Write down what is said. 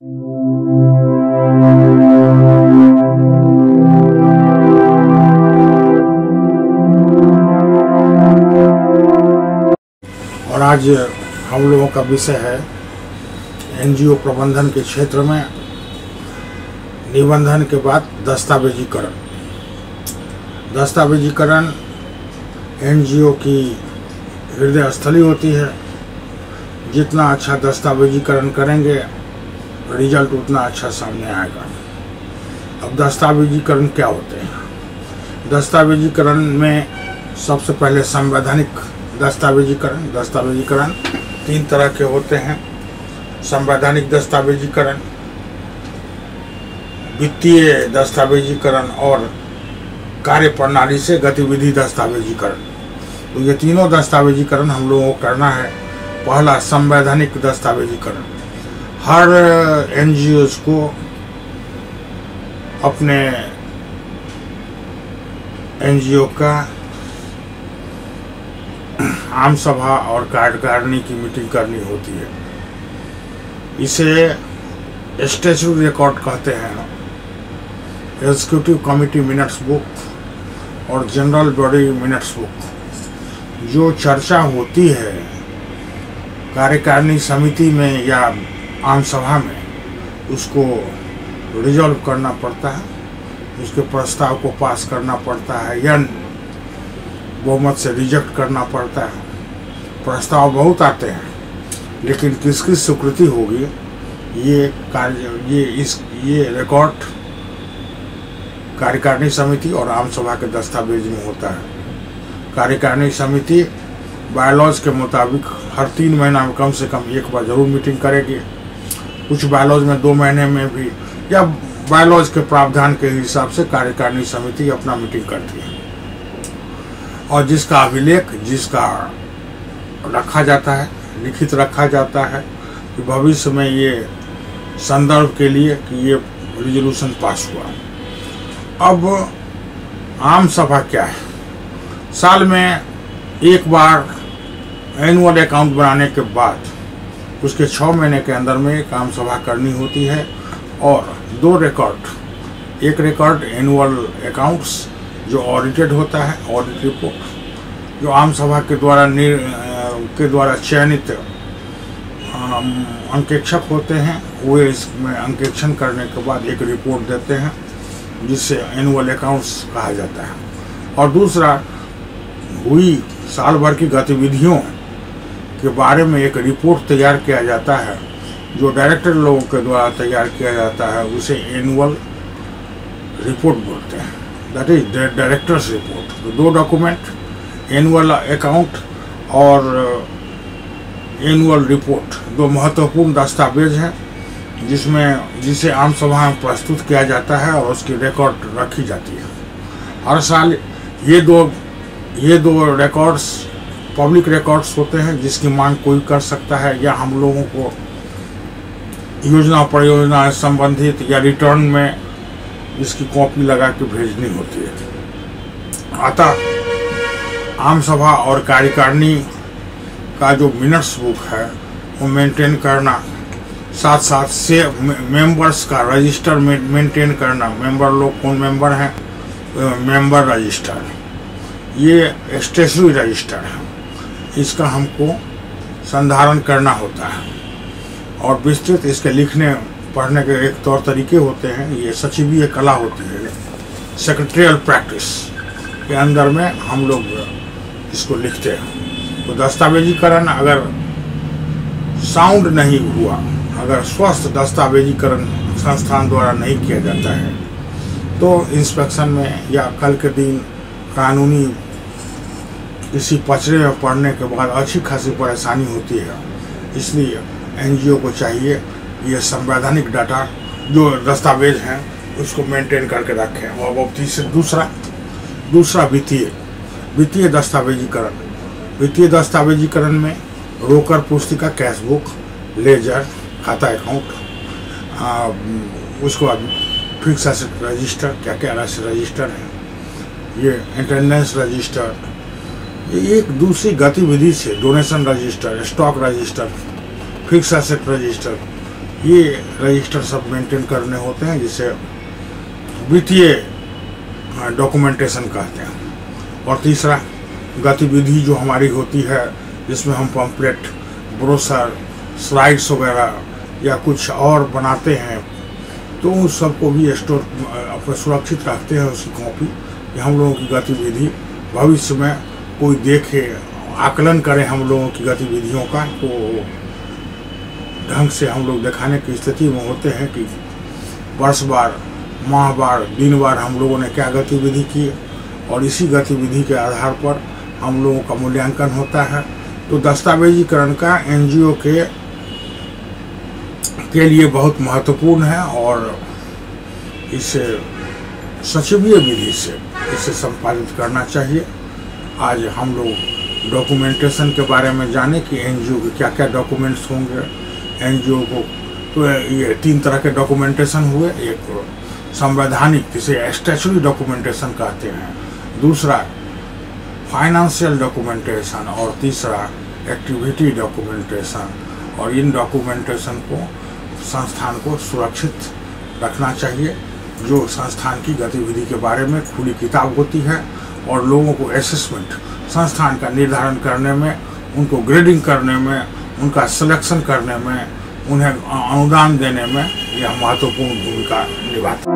और आज हम लोगों का विषय है एनजीओ प्रबंधन के क्षेत्र में निबंधन के बाद दस्तावेजीकरण। दस्तावेजीकरण एनजीओ की हृदय स्थली होती है। जितना अच्छा दस्तावेजीकरण करेंगे रिजल्ट उतना अच्छा सामने आएगा। अब दस्तावेजीकरण क्या होते हैं? दस्तावेजीकरण में सबसे पहले संवैधानिक दस्तावेजीकरण 3 तरह के होते हैं। संवैधानिक दस्तावेजीकरण, वित्तीय दस्तावेजीकरण और कार्य प्रणाली से गतिविधि दस्तावेजीकरण। तो ये तीनों दस्तावेजीकरण हम लोगों को करना है। पहला संवैधानिक दस्तावेजीकरण। हर एनजीओज को अपने एनजीओ का आम सभा और कार्यकारिणी की मीटिंग करनी होती है। इसे स्टैट्यूटरी रिकॉर्ड कहते हैं। एग्जीक्यूटिव कमिटी मिनट्स बुक और जनरल बॉडी मिनट्स बुक। जो चर्चा होती है कार्यकारिणी समिति में या आम सभा में, उसको रिजॉल्व करना पड़ता है, उसके प्रस्ताव को पास करना पड़ता है या बहुमत से रिजेक्ट करना पड़ता है। प्रस्ताव बहुत आते हैं, लेकिन किसकी स्वीकृति होगी ये रिकॉर्ड कार्यकारिणी समिति और आम सभा के दस्तावेज में होता है। कार्यकारिणी समिति बायलॉज के मुताबिक हर 3 महीना में कम से कम एक बार जरूर मीटिंग करेगी। कुछ बायलॉज में 2 महीने में भी, या बायलॉज के प्रावधान के हिसाब से कार्यकारिणी समिति अपना मीटिंग करती है। और जिसका अभिलेख जिसका रखा जाता है, लिखित रखा जाता है कि भविष्य में ये संदर्भ के लिए कि ये रिजोल्यूशन पास हुआ। अब आम सभा क्या है? साल में एक बार एनुअल अकाउंट बनाने के बाद उसके 6 महीने के अंदर में एक आम सभा करनी होती है और 2 रिकॉर्ड। एक रिकॉर्ड एनुअल अकाउंट्स जो ऑडिटेड होता है, ऑडिट रिपोर्ट, जो आम सभा के द्वारा चयनित अंकेक्षक होते हैं, वो इसमें अंकेक्षण करने के बाद एक रिपोर्ट देते हैं जिससे एनुअल अकाउंट्स कहा जाता है। और दूसरा, हुई साल भर की गतिविधियों के बारे में एक रिपोर्ट तैयार किया जाता है, जो डायरेक्टर लोगों के द्वारा तैयार किया जाता है। उसे एनुअल रिपोर्ट बोलते हैं, दैट इज डायरेक्टर्स रिपोर्ट। तो 2 डॉक्यूमेंट, एनुअल अकाउंट और एनुअल रिपोर्ट, 2 महत्वपूर्ण दस्तावेज हैं जिसे आम सभा में प्रस्तुत किया जाता है और उसकी रिकॉर्ड रखी जाती है। हर साल ये दो रिकॉर्ड्स पब्लिक रिकॉर्ड्स होते हैं जिसकी मांग कोई कर सकता है, या हम लोगों को योजना परियोजना संबंधित या रिटर्न में इसकी कॉपी लगा के भेजनी होती है। अतः आम सभा और कार्यकारिणी का जो मिनट्स बुक है वो मेंटेन करना, साथ साथ से मेंबर्स का रजिस्टर मेंटेन करना। मेंबर लोग कौन मेंबर हैं, मेंबर रजिस्टर, ये स्टैट्यूटरी रजिस्टर है, इसका हमको संधारण करना होता है। और विस्तृत इसके लिखने पढ़ने के एक तौर तरीके होते हैं। ये सचिवीय कला होती है, सेक्रेटरियल प्रैक्टिस के अंदर में हम लोग इसको लिखते हैं। तो दस्तावेजीकरण अगर साउंड नहीं हुआ, अगर स्वस्थ दस्तावेजीकरण संस्थान द्वारा नहीं किया जाता है, तो इंस्पेक्शन में या कल के दिन कानूनी किसी पचड़े में पड़ने के बाद अच्छी खासी परेशानी होती है। इसलिए एनजीओ को चाहिए ये संवैधानिक डाटा जो दस्तावेज हैं उसको मेंटेन करके रखें। और अब दूसरा वित्तीय दस्तावेजीकरण। वित्तीय दस्तावेजीकरण में रोकर पुस्तिका, कैश बुक, लेजर, खाता अकाउंट, उसके बाद फिक्स एसेट रजिस्टर, क्या क्या रजिस्टर है, ये अटेंडेंस रजिस्टर, ये एक दूसरी गतिविधि से donation register, stock register, fix asset register, ये रजिस्टर सब मेंटेन करने होते हैं, जिसे वित्तीय डॉक्यूमेंटेशन कहते हैं। और तीसरा गतिविधि जो हमारी होती है, जिसमें हम पम्पलेट, ब्रोशर, स्लाइड्स वगैरह या कुछ और बनाते हैं, तो उन सबको भी स्टोर अपने सुरक्षित रखते हैं उसकी कॉपी, कि हम लोगों की गतिविधि भविष्य में कोई देखे, आकलन करे हम लोगों की गतिविधियों का, तो ढंग से हम लोग दिखाने की स्थिति में होते हैं कि वर्ष बार, माह बार, दिन बार हम लोगों ने क्या गतिविधि की, और इसी गतिविधि के आधार पर हम लोगों का मूल्यांकन होता है। तो दस्तावेजीकरण का एनजीओ के लिए बहुत महत्वपूर्ण है, और इसे सचिवीय विधि से इसे संपादित करना चाहिए। आज हम लोग डॉक्यूमेंटेशन के बारे में जाने कि एनजीओ के क्या क्या डॉक्यूमेंट्स होंगे। एनजीओ को तो ये 3 तरह के डॉक्यूमेंटेशन हुए, एक संवैधानिक, जिसे स्टैच्यूटरी डॉक्यूमेंटेशन कहते हैं, दूसरा फाइनेंशियल डॉक्यूमेंटेशन, और तीसरा एक्टिविटी डॉक्यूमेंटेशन। और इन डॉक्यूमेंटेशन को संस्थान को सुरक्षित रखना चाहिए। जो संस्थान की गतिविधि के बारे में खुली किताब होती है, और लोगों को असेसमेंट, संस्थान का निर्धारण करने में, उनको ग्रेडिंग करने में, उनका सिलेक्शन करने में, उन्हें अनुदान देने में यह महत्वपूर्ण भूमिका निभाता है।